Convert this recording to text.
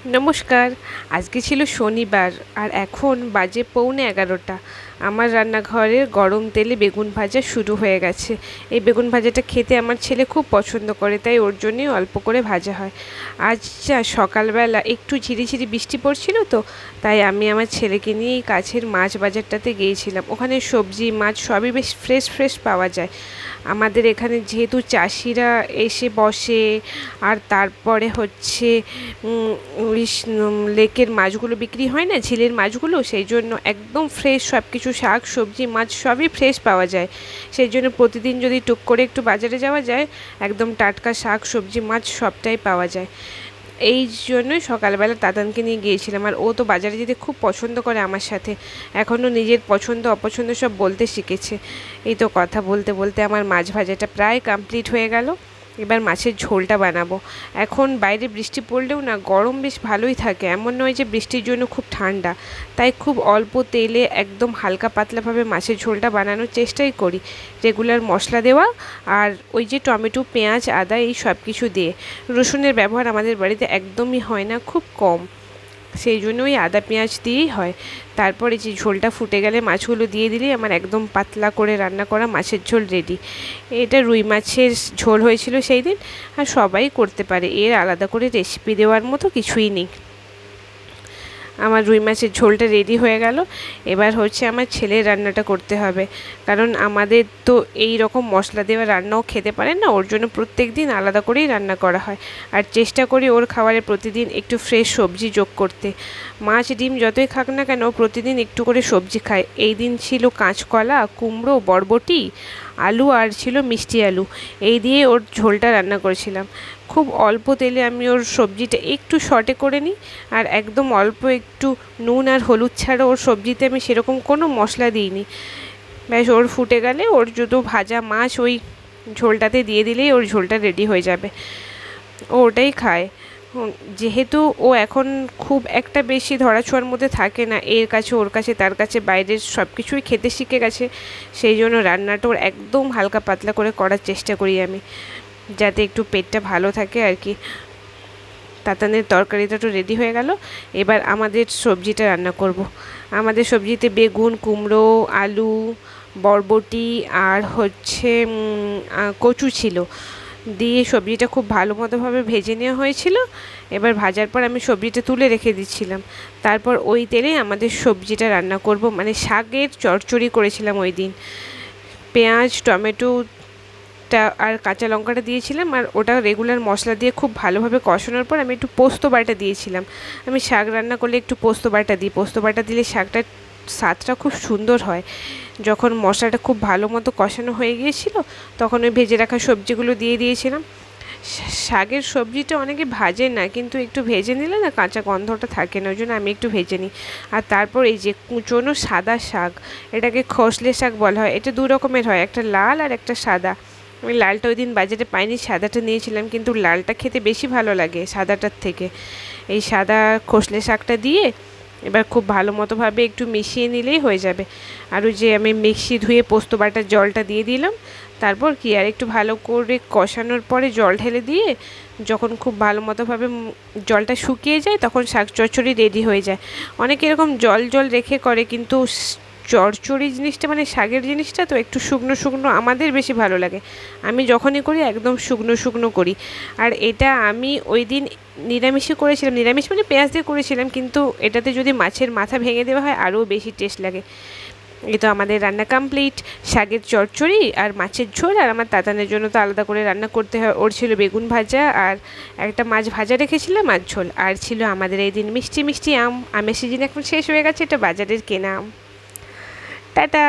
নমস্কার। আজকে ছিল শনিবার আর এখন বাজে 11:45। আমার রান্নাঘরের গরম তেলে বেগুন ভাজা শুরু হয়ে গেছে। এই বেগুন ভাজাটা খেতে আমার ছেলে খুব পছন্দ করে, তাই ওর জন্যই অল্প করে ভাজা হয়। আজ সকালবেলা একটু ঝিরিঝিরি বৃষ্টি পড়ছিল, তো তাই আমি আমার ছেলেকে নিয়ে এই কাছের মাছ বাজারটাতে গিয়েছিলাম। ওখানে সবজি মাছ সবই বেশ ফ্রেশ ফ্রেশ পাওয়া যায়। আমাদের এখানে যেহেতু চাষিরা এসে বসে, আর তারপরে হচ্ছে লেকের মাছগুলো বিক্রি হয় না, ঝিলের মাছগুলো, সেই জন্য একদম ফ্রেশ সব কিছু, শাক সবজি মাছ সবই ফ্রেশ পাওয়া যায়। সেই জন্য প্রতিদিন যদি টুক করে একটু বাজারে যাওয়া যায়, একদম টাটকা শাক সবজি মাছ সবটাই পাওয়া যায়। এই জন্যই সকালবেলা দাদানকে নিয়ে গিয়েছিলাম, আর ও তো বাজারে যেতে খুব পছন্দ করে আমার সাথে। এখনও নিজের পছন্দ অপছন্দ সব বলতে শিখেছে। এই তো কথা বলতে বলতে আমার মাছ ভাজাটা প্রায় কমপ্লিট হয়ে গেল। এবার মাছের ঝোলটা বানাবো। এখন বাইরে বৃষ্টি পড়লেও না গরম বেশ ভালোই থাকে, এমন নয় যে বৃষ্টির জন্য খুব ঠান্ডা। তাই খুব অল্প তেলে একদম হালকা পাতলাভাবে মাছের ঝোলটা বানানোর চেষ্টাই করি। রেগুলার মশলা দেওয়া, আর ওই যে টমেটো পেঁয়াজ আদা এই সব কিছু দিয়ে। রসুনের ব্যবহার আমাদের বাড়িতে একদমই হয় না, খুব কম। সেই জন্য ওই আদা পেঁয়াজ দিয়েই হয়। তারপরে যে ঝোলটা ফুটে গেলে মাছগুলো দিয়ে দিলেই আমার একদম পাতলা করে রান্না করা মাছের ঝোল রেডি। এটা রুই মাছের ঝোল হয়েছিল সেই দিন, আর সবাই করতে পারে, এর আলাদা করে রেসিপি দেওয়ার মতো কিছুই নেই। আমার রুই মাছের ঝোলটা রেডি হয়ে গেল। এবার হচ্ছে আমার ছেলের রান্নাটা করতে হবে, কারণ আমাদের তো এই রকম মশলা দেওয়া রান্নাও খেতে পারেন না, ওর জন্য প্রত্যেক দিন আলাদা করেই রান্না করা হয়। আর চেষ্টা করি ওর খাবারে প্রতিদিন একটু ফ্রেশ সবজি যোগ করতে। মাছ ডিম যতই খাক না কেন, প্রতিদিন একটু করে সবজি খায়। এই দিন ছিল কাঁচকলা, কুমড়ো, বরবটি, আলু, আর ছিল মিষ্টি আলু। এই দিয়ে ওর ঝোলটা রান্না করেছিলাম। খুব অল্প তেলে আমি ওর সবজিটা একটু শর্টে করে নিই, আর একদম অল্প একটু নুন আর হলুদ ছাড়া ওর সবজিতে আমি সেরকম কোনো মশলা দিইনি। ব্যাস ওর ফুটে গেলে ওর যত ভাজা মাছ ওই ঝোলটাতে দিয়ে দিলেই ওর ঝোলটা রেডি হয়ে যাবে। ও ওটাই খায়। যেহেতু ও এখন খুব একটা বেশি ধরাছোঁয়ার মধ্যে থাকে না, এর কাছে ওর কাছে তার কাছে বাইরের সব কিছুই খেতে শিখে গেছে, সেই জন্য রান্নাটা ওর একদম হালকা পাতলা করে করার চেষ্টা করি আমি, যাতে একটু পেটটা ভালো থাকে আর কি। তাতানের তরকারিটা তো রেডি হয়ে গেল। এবার আমাদের সবজিটা রান্না করব। আমাদের সবজিতে বেগুন, কুমড়ো, আলু, বরবটি আর হচ্ছে কচু ছিল, দিয়ে সবজিটা খুব ভালো মতোভাবে ভেজে নেওয়া হয়েছিল। এবার ভাজার পর আমি সবজিটা তুলে রেখে দিচ্ছিলাম। তারপর ওই তেলে আমাদের সবজিটা রান্না করব, মানে শাকের চচ্চড়ি করেছিলাম ওই দিন। পেঁয়াজ, টমেটো আর কাঁচা লঙ্কাটা দিয়েছিলাম, আর ওটা রেগুলার মশলা দিয়ে খুব ভালোভাবে কষানোর পর আমি একটু পোস্ত বাটা দিয়েছিলাম। আমি শাক রান্না করলে একটু পোস্ত বাটা দিই, পোস্ত বাটা দিলে শাকটার স্বাদটা খুব সুন্দর হয়। যখন মশলাটা খুব ভালো মতো কষানো হয়ে গিয়েছিল, তখন ওই ভেজে রাখা সবজিগুলো দিয়ে দিয়েছিলাম। শাকের সবজিটা অনেকে ভাজে না, কিন্তু একটু ভেজে নিলে না কাঁচা গন্ধটা থাকে না, ওই জন্য আমি একটু ভেজে নিই। আর তারপর এই যে কুচনো সাদা শাক, এটাকে খসলে শাক বলা হয়। এটা দু রকমের হয়, একটা লাল আর একটা সাদা। আমি লালটা ওই দিন বাজারে পাইনি, সাদাটা নিয়েছিলাম, কিন্তু লালটা খেতে বেশি ভালো লাগে সাদাটার থেকে। এই সাদা খসলে শাকটা দিয়ে এবার খুব ভালো মতোভাবে একটু মিশিয়ে নিলেই হয়ে যাবে। আর ওই যে আমি মিক্সি ধুয়ে পোস্ত বাটার জলটা দিয়ে দিলাম। তারপর কি আর একটু ভালো করে কষানোর পরে জল ঢেলে দিয়ে, যখন খুব ভালো মতোভাবে জলটা শুকিয়ে যায়, তখন শাক চচ্চড়ি রেডি হয়ে যায়। অনেকে এরকম জল জল রেখে করে, কিন্তু চচ্চড়ি জিনিসটা মানে শাকের জিনিসটা তো একটু শুকনো শুকনো আমাদের বেশি ভালো লাগে। আমি যখনই করি একদম শুকনো শুকনো করি। আর এটা আমি ওই দিন নিরামিষই করেছিলাম, নিরামিষ মানে পেঁয়াজ দিয়ে করেছিলাম, কিন্তু এটাতে যদি মাছের মাথা ভেঙে দেওয়া হয় আরও বেশি টেস্ট লাগে। এই তো আমাদের রান্না কমপ্লিট। শাকের চচ্চড়ি আর মাছের ঝোল, আর আমার তাতানের জন্য তো আলাদা করে রান্না করতে হয়, ওর ছিল বেগুন ভাজা আর একটা মাছ ভাজা রেখেছিলাম মাছ ঝোল, আর ছিল আমাদের এই দিন মিষ্টি মিষ্টি আম। আমের সিজন এখন শেষ হয়ে গেছে, এটা বাজারের কেনা আম। টাটা।